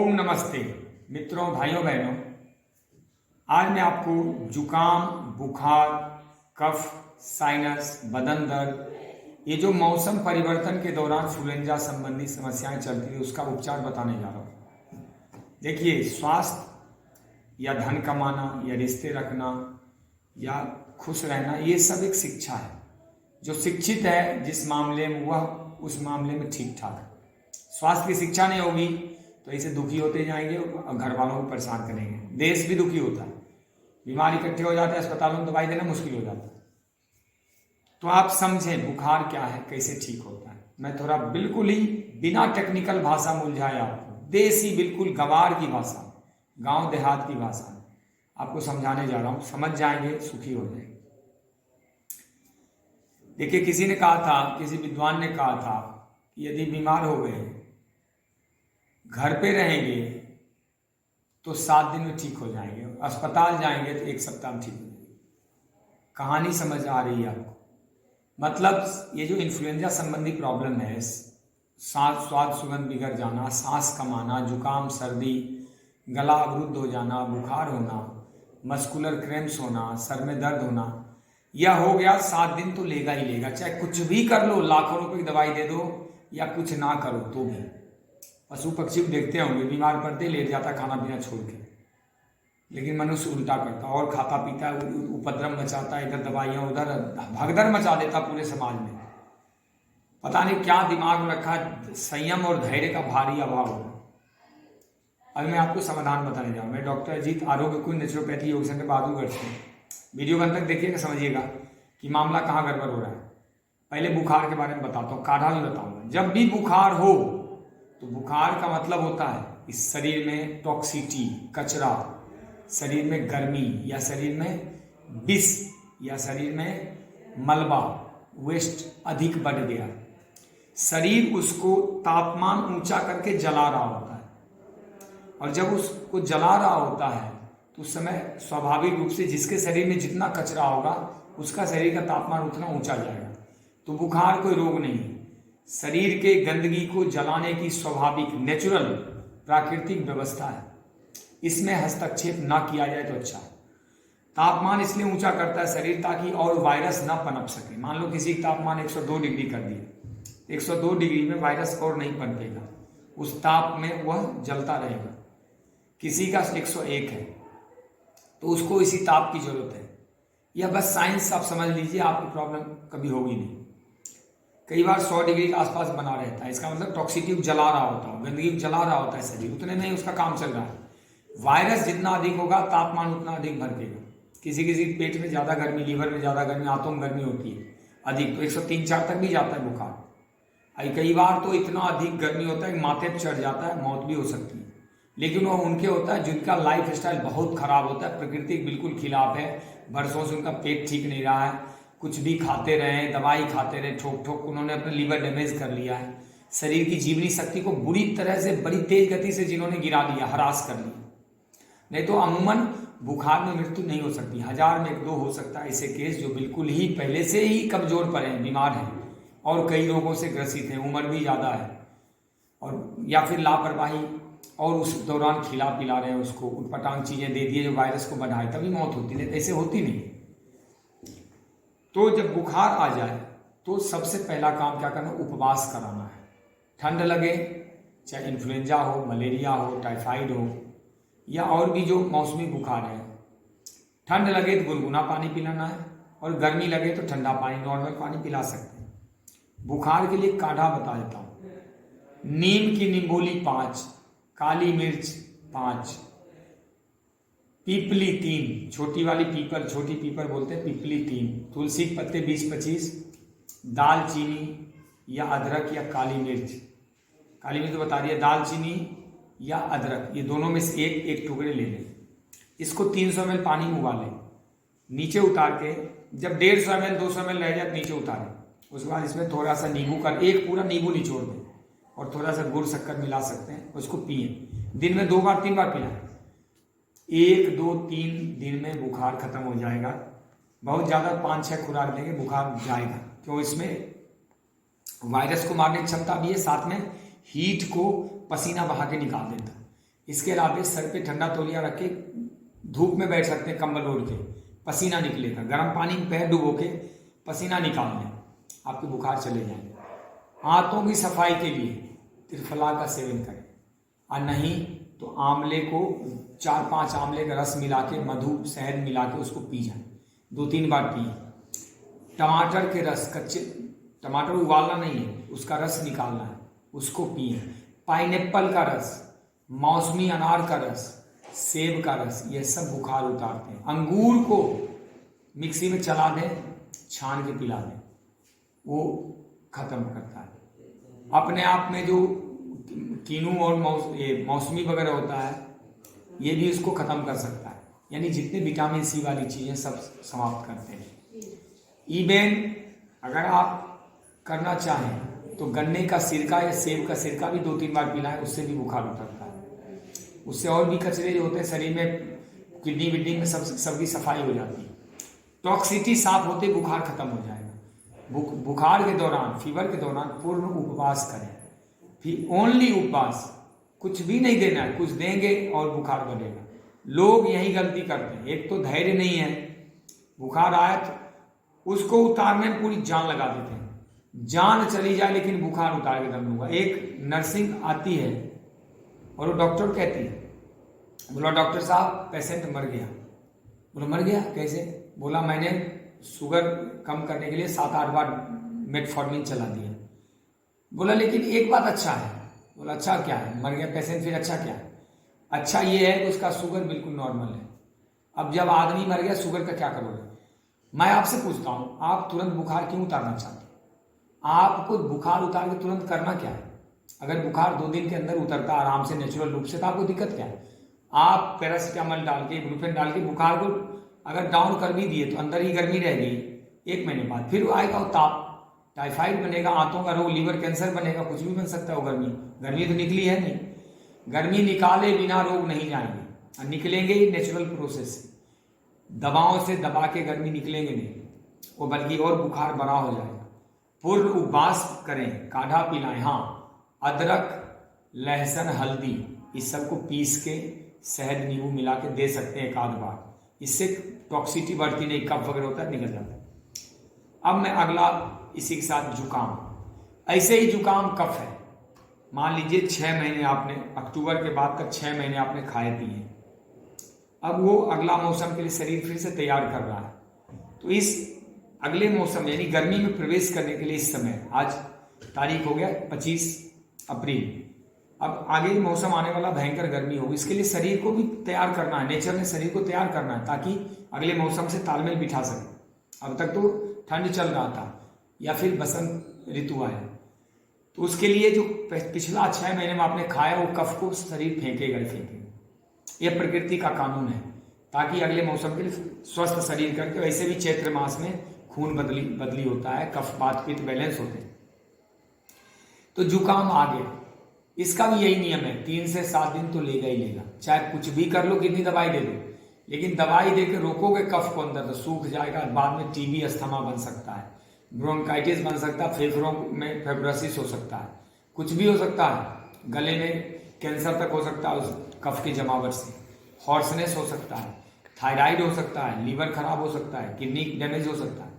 ओम नमस्ते मित्रों, भाइयों बहनों। आज मैं आपको जुकाम, बुखार, कफ, साइनस, बदन दर्द, ये जो मौसम परिवर्तन के दौरान इन्फ्लुएंजा संबंधी समस्याएं चलती है उसका उपचार बताने जा रहा हूँ। देखिए, स्वास्थ्य या धन कमाना या रिश्ते रखना या खुश रहना, ये सब एक शिक्षा है। जो शिक्षित है जिस मामले में, वह उस मामले में ठीक ठाक है। स्वास्थ्य की शिक्षा नहीं होगी तो ऐसे दुखी होते जाएंगे और घर वालों को परेशान करेंगे। देश भी दुखी होता है, बीमार इकट्ठे हो जाते हैं, अस्पतालों में दवाई देना मुश्किल हो जाता है। तो आप समझें बुखार क्या है, कैसे ठीक होता है। मैं थोड़ा बिल्कुल ही बिना टेक्निकल भाषा में उलझाए आपको, देसी बिल्कुल गंवार की भाषा, गांव देहात की भाषा में आपको समझाने जा रहा हूं। समझ जाएंगे, सुखी हो जाएंगे। देखिए, किसी ने कहा था, किसी विद्वान ने कहा था कि यदि बीमार हो गए, घर पे रहेंगे तो 7 दिन में ठीक हो जाएंगे, अस्पताल जाएंगे तो 1 सप्ताह में ठीक हो जाएंगे। कहानी समझ आ रही है आपको? मतलब ये जो इन्फ्लुएंजा संबंधी प्रॉब्लम है, सांस स्वाद सुगंध बिगड़ जाना, सांस कम आना, जुकाम, सर्दी, गला अवरुद्ध हो जाना, बुखार होना, मस्कुलर क्रैम्प्स होना, सर में दर्द होना, यह हो गया 7 दिन तो लेगा ही लेगा। चाहे कुछ भी कर लो, लाखों रुपए की दवाई दे दो या कुछ ना करो तो भी। पशु पक्षी को देखते होंगे, बीमार पड़ते लेट जाता खाना पीना छोड़ के, लेकिन मनुष्य उल्टा करता और खाता पीता है, उपद्रव मचाता है, इधर दवाइयाँ उधर भगदड़ मचा देता पूरे समाज में। पता नहीं क्या दिमाग में रखा, संयम और धैर्य का भारी अभाव होगा। अभी मैं आपको समाधान बताने जाऊँ। मैं डॉक्टर अजीत, आरोग्य कुंज नेचुरोपैथी योग सेंटर बहादुरगढ़ से। वीडियो के अंत तक देखिएगा, समझिएगा कि मामला कहाँ गड़बड़ हो रहा है। पहले बुखार के बारे में बताता हूँ, काढ़ा भी बताऊंगा। जब भी बुखार हो तो बुखार का मतलब होता है इस शरीर में टॉक्सिटी, कचरा, शरीर में गर्मी या शरीर में विष या शरीर में मलबा, वेस्ट अधिक बढ़ गया। शरीर उसको तापमान ऊंचा करके जला रहा होता है, और जब उसको जला रहा होता है तो उस समय स्वाभाविक रूप से जिसके शरीर में जितना कचरा होगा उसका शरीर का तापमान उतना ऊंचा जाएगा। तो बुखार कोई रोग नहीं है, शरीर के गंदगी को जलाने की स्वाभाविक नेचुरल प्राकृतिक व्यवस्था है। इसमें हस्तक्षेप ना किया जाए तो अच्छा है। तापमान इसलिए ऊंचा करता है शरीर ताकि और वायरस ना पनप सके। मान लो किसी का तापमान 102 डिग्री कर दिया, 102 डिग्री में वायरस और नहीं पनपेगा, उस ताप में वह जलता रहेगा। किसी का 101 है तो उसको इसी ताप की जरूरत है। यह बस साइंस आप समझ लीजिए, आपको प्रॉब्लम कभी होगी नहीं। कई बार 100 डिग्री के आसपास बना रहता है, इसका मतलब टॉक्सिटी जला रहा होता है, गंदगी जला रहा होता है शरीर, उतने में ही उसका काम चल रहा है। वायरस जितना अधिक होगा तापमान उतना अधिक भड़केगा। किसी किसी पेट में ज़्यादा गर्मी, लीवर में ज़्यादा गर्मी, आंतों में गर्मी होती है अधिक, तो 103-4 तक भी जाता है बुखार। कई बार तो इतना अधिक गर्मी होता है कि माथे पर चढ़ जाता है, मौत भी हो सकती है। लेकिन वह उनके होता है जिनका लाइफ स्टाइल बहुत खराब होता है, प्रकृति बिल्कुल खिलाफ है, वर्षों से उनका पेट ठीक नहीं रहा है, कुछ भी खाते रहे, दवाई खाते रहे, ठोक ठोक उन्होंने अपना लीवर डैमेज कर लिया है, शरीर की जीवनी शक्ति को बुरी तरह से बड़ी तेज गति से जिन्होंने गिरा दिया, हरास कर लिया। नहीं तो अमूमन बुखार में मृत्यु नहीं हो सकती, 1000 में 1-2 हो सकता है ऐसे केस जो बिल्कुल ही पहले से ही कमजोर पड़े हैं, बीमार हैं और कई रोगों से ग्रसित हैं, उम्र भी ज़्यादा है, और या फिर लापरवाही और उस दौरान खिला पिला रहे हैं उसको, उटपटांग चीज़ें दे दिए जो वायरस को बढ़ाए, तभी मौत होती है, ऐसे होती नहीं। तो जब बुखार आ जाए तो सबसे पहला काम क्या करना, उपवास कराना है। ठंड लगे, चाहे इन्फ्लुएंजा हो, मलेरिया हो, टाइफाइड हो या और भी जो मौसमी बुखार है, ठंड लगे तो गुनगुना पानी पिलाना है, और गर्मी लगे तो ठंडा पानी, नॉर्मल पानी पिला सकते हैं। बुखार के लिए काढ़ा बता देता हूँ। नीम की निम्बोली 5, काली मिर्च 5, पीपली 3, छोटी वाली पीपल, छोटी पीपल बोलते हैं, पीपली 3, तुलसी के पत्ते 20-25, दालचीनी या अदरक या काली मिर्च। काली मिर्च तो बता दिया, दालचीनी या अदरक, ये दोनों में से एक टुकड़े ले लें। इसको 300 ml पानी में उबालें, नीचे उतार के जब 150 ml 200 ml रह जाए नीचे उतारें। उसके बाद इसमें थोड़ा सा नींबू का, एक पूरा नींबू निचोड़ दें और थोड़ा सा गुड़ शक्कर मिला सकते हैं, उसको पिए। दिन में 2 बार 3 बार पिलाएं। 1, 2, 3 दिन में बुखार खत्म हो जाएगा। बहुत ज़्यादा 5-6 खुराक देंगे बुखार जाएगा, क्यों, इसमें वायरस को मारने की क्षमता भी है, साथ में हीट को पसीना बहा के निकाल देता है। इसके अलावा सर पे ठंडा तौलिया रख के धूप में बैठ सकते हैं, कंबल ओढ़ के, पसीना निकलेगा। गर्म पानी में पैर डुबो के पसीना निकाल लें, आपके बुखार चले जाएंगे। आंतों की सफाई के लिए त्रिफला का सेवन करें, और नहीं तो आंवले को 4-5 आंवले का रस मिला के, मधु शहद मिला के उसको पी जाए, 2-3 बार पिए। टमाटर के रस, कच्चे टमाटर उबालना नहीं है, उसका रस निकालना है, उसको पिए। पाइनएप्पल का रस, मौसमी अनार का रस, सेब का रस, ये सब बुखार उतारते हैं। अंगूर को मिक्सी में चला दें, छान के पिला दें, वो खत्म करता है। अपने आप में जो कीनू और मौसमी वगैरह होता है, ये भी इसको खत्म कर सकता है। यानी जितने विटामिन सी वाली चीज़ें सब समाप्त करते हैं। इवन अगर आप करना चाहें तो गन्ने का सिरका या सेब का सिरका भी 2-3 बार पिलाएं, उससे भी बुखार उतरता है। उससे और भी कचरे जो होते हैं शरीर में, किडनी विडनी में सबकी सफाई हो जाती है। टॉक्सिटी साफ होते बुखार खत्म हो जाएगा। बुखार के दौरान, फीवर के दौरान पूर्ण उपवास करें, फिर ओनली उपवास, कुछ भी नहीं देना है, कुछ देंगे और बुखार बढ़ेगा। लोग यही गलती करते हैं, एक तो धैर्य नहीं है, बुखार आया तो उसको उतारने में पूरी जान लगा देते हैं, जान चली जाए लेकिन बुखार उतार के दम लूंगा। एक नर्सिंग आती है और वो डॉक्टर कहती है, बोला डॉक्टर साहब पेशेंट मर गया। बोला मर गया कैसे? बोला मैंने शुगर कम करने के लिए 7-8 बार मेटफॉर्मिन चला दिया। बोला लेकिन एक बात अच्छा है। बोला अच्छा क्या है? मर गया पेशेंट, फिर अच्छा क्या है? अच्छा ये है कि उसका शुगर बिल्कुल नॉर्मल है। अब जब आदमी मर गया, शुगर का क्या करोगे? मैं आपसे पूछता हूँ, आप तुरंत बुखार क्यों उतारना चाहते हैं? आपको बुखार उतार के तुरंत करना क्या है? अगर बुखार 2 दिन के अंदर उतरता आराम से नेचुरल रूप से, तो आपको दिक्कत क्या है? आप पैरासीटामोल डाल के, इब्रुफेन डाल के बुखार को अगर डाउन कर भी दिए तो अंदर ही गर्मी रह गई, 1 महीने बाद फिर आएगा ताप, टाइफाइड बनेगा, आंतों का रोग, लीवर कैंसर बनेगा, कुछ भी बन सकता है। वो गर्मी तो निकली है नहीं। गर्मी निकाले बिना रोग नहीं जाएंगे, और निकलेंगे ही नेचुरल प्रोसेस से। दवाओं से दबा के गर्मी निकलेंगे नहीं, वो बल्कि और बुखार बड़ा हो जाएगा। पूर्ण उपवास करें, काढ़ा पिलाएं। हाँ, अदरक, लहसुन, हल्दी, इस सबको पीस के शहद नींबू मिला के दे सकते हैं 1-8 बार। इससे टॉक्सिटी बढ़ती नहीं, कफ वगैरह होता है निकल जाता है। अब मैं अगला इसी के साथ जुकाम। ऐसे ही जुकाम कफ है, मान लीजिए 6 महीने आपने, अक्टूबर के बाद का 6 महीने आपने खाए पिए, अब वो अगला मौसम के लिए शरीर फिर से तैयार कर रहा है। तो इस अगले मौसम यानी गर्मी में प्रवेश करने के लिए इस समय, आज तारीख हो गया 25 अप्रैल, अब आगे मौसम आने वाला भयंकर गर्मी होगी, इसके लिए शरीर को भी तैयार करना है। नेचर ने शरीर को तैयार करना है ताकि अगले मौसम से तालमेल बिठा सके। अब तक तो ठंड चल रहा था या फिर बसंत ऋतु आया, तो उसके लिए जो पिछला 6 महीने में आपने खाया वो कफ को शरीर फेंकेगा ही फेंकेगा। यह प्रकृति का कानून है, ताकि अगले मौसम के लिए स्वस्थ शरीर करके। वैसे भी चैत्र मास में खून बदली होता है, कफ वात पित्त बैलेंस होते हैं। तो जुकाम आ गया, इसका भी यही नियम है, 3 से 7 दिन तो लेगा ही लेगा, चाहे कुछ भी कर लो, कितनी दवाई दे दो, लेकिन दवाई देकर रोकोगे कफ को अंदर तो सूख जाएगा। बाद में टीबी, अस्थमा बन सकता है, ब्रोंकाइटिस बन सकता है, फेफड़ों में फेब्रोसिस हो सकता है, कुछ भी हो सकता है, गले में कैंसर तक हो सकता है उस कफ की जमावट से, हॉर्सनेस हो सकता है, थायराइड हो सकता है, लीवर खराब हो सकता है, किडनी डैमेज हो सकता है।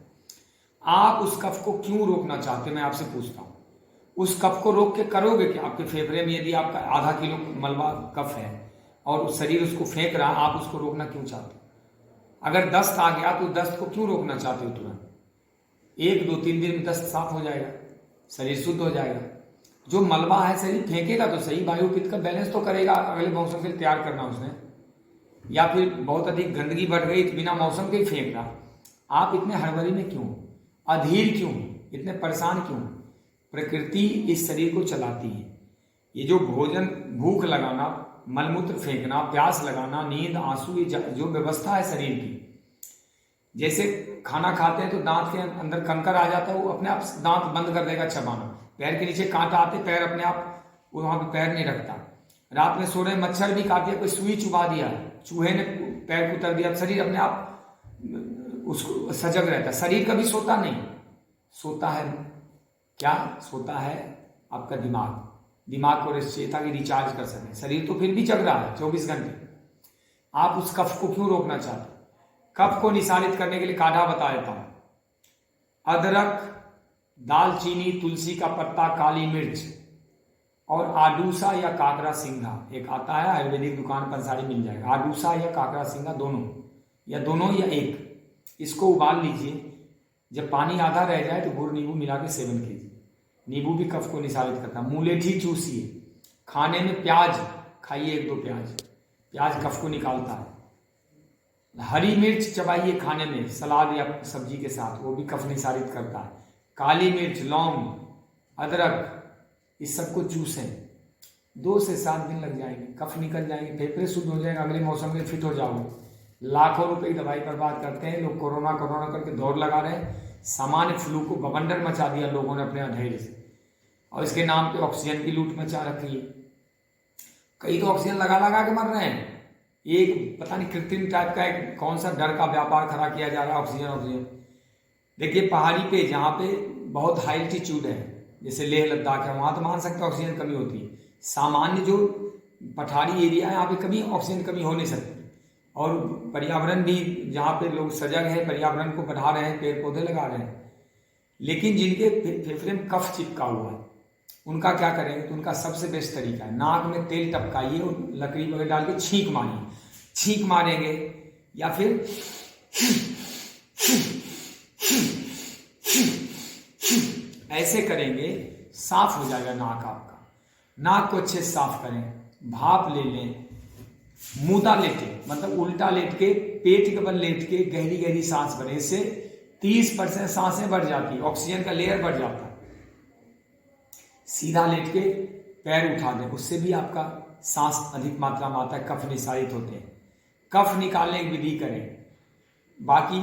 आप उस कफ को क्यों रोकना चाहते हैं, मैं आपसे पूछता हूँ। उस कफ को रोक के करोगे कि आपके फेफड़े में यदि आपका आधा किलो मलबा कफ है और शरीर उसको फेंक रहा, आप उसको रोकना क्यों चाहते हो? अगर दस्त आ गया तो दस्त को क्यों रोकना चाहते हो तुरंत? 1-2-3 दिन में दस्त साफ हो जाएगा, शरीर शुद्ध हो जाएगा। जो मलबा है शरीर फेंकेगा तो सही, वायु पित्त का बैलेंस तो करेगा, अगले मौसम के लिए तैयार करना उसने। या फिर बहुत अधिक गंदगी बढ़ गई तो बिना मौसम के ही फेंक रहा। आप इतने हड़बड़ी में क्यों, अधीर क्यों, इतने परेशान क्यों? प्रकृति इस शरीर को चलाती है। ये जो भोजन, भूख लगाना, मलमूत्र फेंकना, प्यास लगाना, नींद, आंसू, ये जो व्यवस्था है शरीर की, जैसे खाना खाते हैं तो दांत के अंदर कंकर आ जाता है, वो अपने आप दांत बंद कर देगा चबाना। पैर के नीचे कांटा आते, पैर अपने आप वो वहां पे पैर नहीं रखता। रात में सो रहे मच्छर भी काट दिया, कोई सुई चुभा दिया, चूहे ने पैर को उतर दिया, शरीर अपने आप उसको सजग रहता है। शरीर कभी सोता नहीं, सोता है क्या? सोता है आपका दिमाग, दिमाग को रेस्ट चाहिए ताकि रिचार्ज कर सकें। शरीर तो फिर भी जग रहा है 24 घंटे, आप उस कफ को क्यों रोकना चाहते? कफ को निसारित करने के लिए काढ़ा बता देता हूं। अदरक, दालचीनी, तुलसी का पत्ता, काली मिर्च और आडूसा या काकरा सिंघा, एक आता है आयुर्वेदिक दुकान पर सारी मिल जाएगा, आडूसा या काकरा सिंघा दोनों या एक, इसको उबाल लीजिए। जब पानी आधा रह जाए तो गुड़ नींबू मिला के सेवन कीजिए। नींबू भी कफ को निसारित करता है। मुलेठी चूसिए। खाने में प्याज खाइए, 1-2 प्याज कफ को निकालता है। हरी मिर्च चबाइए खाने में, सलाद या सब्जी के साथ, वो भी कफ निसारित करता है। काली मिर्च, लौंग, अदरक, इस सबको चूसें। 2 से 7 दिन लग जाएंगे, कफ निकल जाएंगे, फेफड़े शुद्ध हो जाएंगे, अगले मौसम में फिट हो जाओगे। लाखों रुपए की दवाई बर्बाद करते हैं लोग, कोरोना करके दौड़ लगा रहे हैं। सामान्य फ्लू को बवंडर मचा दिया लोगों ने अपने अधैर्य से, और इसके नाम पे ऑक्सीजन की लूट मचा रखी है। कई तो ऑक्सीजन लगा के मर रहे हैं। एक पता नहीं कृत्रिम टाइप का एक कौन सा डर का व्यापार खड़ा किया जा रहा है, ऑक्सीजन। देखिए पहाड़ी पे जहाँ पे बहुत हाई एल्टीट्यूड है, जैसे लेह लद्दाख है, वहां तो मान सकते ऑक्सीजन कमी होती है। सामान्य जो पठारी एरिया है, यहाँ पे कभी ऑक्सीजन कमी हो नहीं सकती। और पर्यावरण भी जहाँ पे लोग सजग है, पर्यावरण को बढ़ा रहे हैं, पेड़ पौधे लगा रहे हैं, लेकिन जिनके फेफड़े में कफ चिपका हुआ है उनका क्या करेंगे? तो उनका सबसे बेस्ट तरीका है, नाक में तेल टपकाइए और लकड़ी वगैरह डाल के छींक मारिए। छींक मारेंगे या फिर ऐसे करेंगे, साफ हो जाएगा नाक आपका। नाक को अच्छे से साफ करें, भाप ले लें, मुदा लेटे, मतलब उल्टा लेट के, पेट के बल लेट के गहरी गहरी सांस भरें। इससे 30% सांसें बढ़ जाती है, ऑक्सीजन का लेयर बढ़ जाता है। सीधा लेट के पैर उठा दें, उससे भी आपका सांस अधिक मात्रा में आता है, कफ निसारित होते हैं। कफ निकालने की विधि करें, बाकी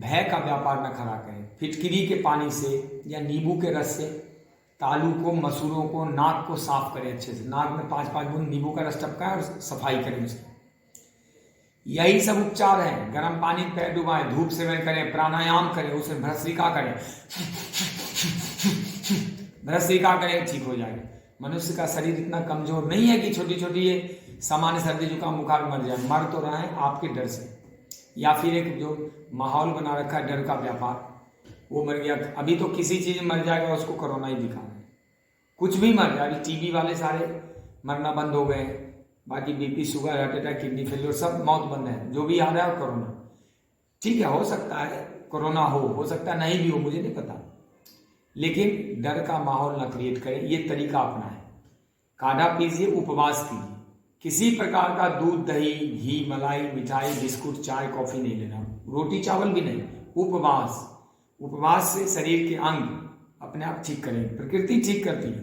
भय का व्यापार न खड़ा करें। फिटकिरी के पानी से या नींबू के रस से तालू को, मसूरों को, नाक को साफ करें अच्छे से। नाक में 5-5 बूंद नींबू का रस टपकाएं और सफाई करें उसकी। यही सब उपचार हैं। गर्म पानी में पैर डुबाएं, धूप सेवन करें, प्राणायाम करें, उसमें भस्त्रिका करें, भस्त्रिका करें, ठीक हो जाएगा। मनुष्य का शरीर इतना कमजोर नहीं है कि छोटी छोटी ये सामान्य सर्दी जुकाम बुखार मर जाए। मर तो रहे हैं आपके डर से, या फिर एक जो माहौल बना रखा है डर का व्यापार, वो मर गया। अभी तो किसी चीज में मर जाएगा उसको कोरोना ही दिखा रहे हैं, कुछ भी मर जाए। अभी टीबी वाले सारे मरना बंद हो गए, बाकी BP, sugar, heart attack, kidney failure, सब मौत बंद है। जो भी आ रहा है कोरोना, ठीक है, हो सकता है कोरोना हो सकता है नहीं भी हो, मुझे नहीं पता, लेकिन डर का माहौल ना क्रिएट करें। ये तरीका अपना है। काढ़ा पीजिए, उपवास कीजिए, किसी प्रकार का दूध, दही, घी, मलाई, मिठाई, बिस्कुट, चाय, कॉफी नहीं लेना, रोटी चावल भी नहीं। उपवास से शरीर के अंग अपने आप ठीक करेंगे, प्रकृति ठीक करती है,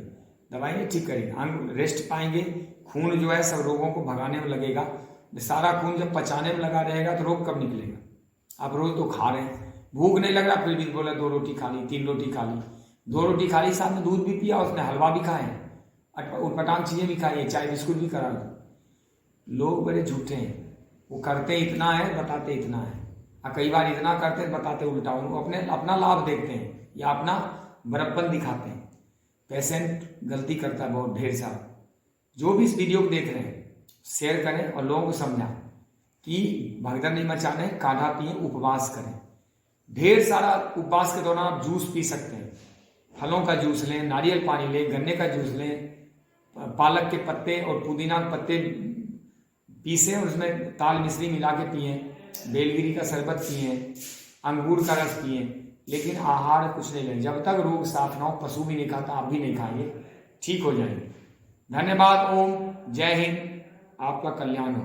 दवाई नहीं ठीक करेगी, अंग रेस्ट पाएंगे। खून जो है सब रोगों को भगाने में लगेगा। सारा खून जब पचाने में लगा रहेगा तो रोग कब निकलेगा? आप रोज तो खा रहे हैं, भूख नहीं लग रहा, फिर भी बोला 2 रोटी खा ली, 3 रोटी खा ली, 2 रोटी खा ली, साथ में दूध भी पिया, उसने हलवा भी खाए, उटपटांग चीजें भी खाई, चाय बिस्कुट भी करा लो। लोग बड़े झूठे हैं, वो करते इतना है, बताते इतना है, और कई बार इतना करते हैं बताते उल्टा। उनको अपना लाभ देखते हैं या अपना बड़प्पन दिखाते हैं। पेशेंट गलती करता है बहुत ढेर सारा। जो भी इस वीडियो को देख रहे हैं शेयर करें और लोगों को समझाएं कि भगदड़ नहीं मचाने, काढ़ा पिए, उपवास करें। ढेर सारा उपवास के दौरान आप जूस पी सकते हैं, फलों का जूस लें, नारियल पानी लें, गन्ने का जूस लें, पालक के पत्ते और पुदीना के पत्ते पीसें और उसमें ताल मिश्री मिला के पिए, बेलगिरी का शरबत पिए, अंगूर का रस पिए, लेकिन आहार कुछ नहीं लें। जब तक रोग साफ ना हो, पशु भी नहीं खाता, आप भी नहीं खाएंगे, ठीक हो जाएंगे। धन्यवाद। ओम जय हिंद, आपका कल्याण हो।